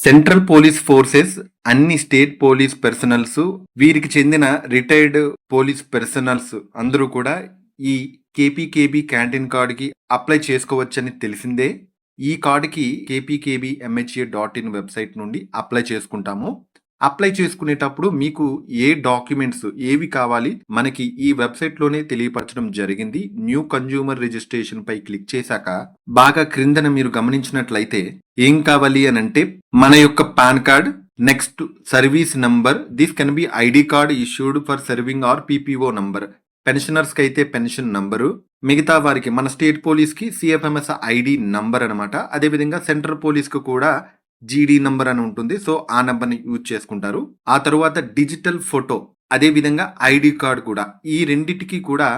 Central police forces అన్ని state police personals వీరికి చెందిన రిటైర్డ్ పోలీస్ పర్సనల్స్ అందరూ కూడా ఈ కేపీకేబీ క్యాంటీన్ కార్డుకి అప్లై చేసుకోవచ్చని తెలిసిందే. ఈ కార్డుకి kpkbmha.in వెబ్సైట్ నుండి అప్లై చేసుకుంటాము. అప్లై చేసుకునేటప్పుడు మీకు ఏ డాక్యుమెంట్స్ ఏవి కావాలి మనకి ఈ వెబ్సైట్ లోనే తెలియపరచడం జరిగింది. న్యూ కన్జ్యూమర్ రిజిస్ట్రేషన్ పై క్లిక్ చేశాక బాగా క్రిందన మీరు గమనించినట్లయితే ఏం కావాలి అని అంటే మన యొక్క PAN card, next service number, this can be ID card issued for serving or PPO number, pensioners కి అయితే పెన్షన్ నంబరు, మిగతా వారికి మన స్టేట్ పోలీస్ కి సిఎఫ్ఎంఎస్ ఐడి నంబర్ అనమాట. అదేవిధంగా సెంట్రల్ పోలీస్ కు కూడా జీడీ నంబర్ అని ఉంటుంది. సో ఆ నంబర్ ని యూజ్ చేసుకుంటారు. ఆ తరువాత డిజిటల్ ఫోటో, అదే విధంగా ఐడి కార్డ్ కూడా, ఈ రెండిటికి కూడా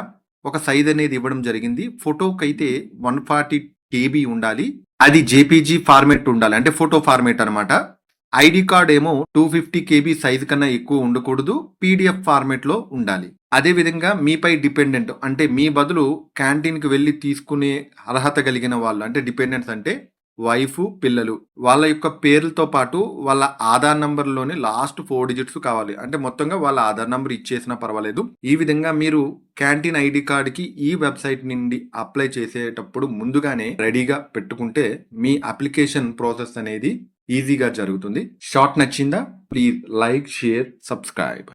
ఒక సైజ్ అనేది ఇవ్వడం జరిగింది. ఫోటోకి అయితే 140 KB ఉండాలి. అది జేపీజీ ఫార్మేట్ ఉండాలి, అంటే ఫోటో ఫార్మేట్ అనమాట. ఐడి కార్డ్ ఏమో 250 KB సైజ్ కన్నా ఎక్కువ ఉండకూడదు, పీడిఎఫ్ ఫార్మేట్ లో ఉండాలి. అదే విధంగా మీపై డిపెండెంట్ అంటే మీ బదులు క్యాంటీన్ కి వెళ్లి తీసుకునే అర్హత కలిగిన వాళ్ళు, అంటే డిపెండెంట్స్ అంటే వైఫ్, పిల్లలు, వాళ్ళ యొక్క పేర్లతో పాటు వాళ్ళ ఆధార్ నంబర్లోనే లాస్ట్ 4 డిజిట్స్ కావాలి. అంటే మొత్తంగా వాళ్ళ ఆధార్ నంబర్ ఇచ్చేసినా పర్వాలేదు. ఈ విధంగా మీరు క్యాంటీన్ ఐడి కార్డుకి ఈ వెబ్సైట్ నుండి అప్లై చేసేటప్పుడు ముందుగానే రెడీగా పెట్టుకుంటే మీ అప్లికేషన్ ప్రాసెస్ అనేది ఈజీగా జరుగుతుంది. షార్ట్ నచ్చిందా? Please like, share, subscribe.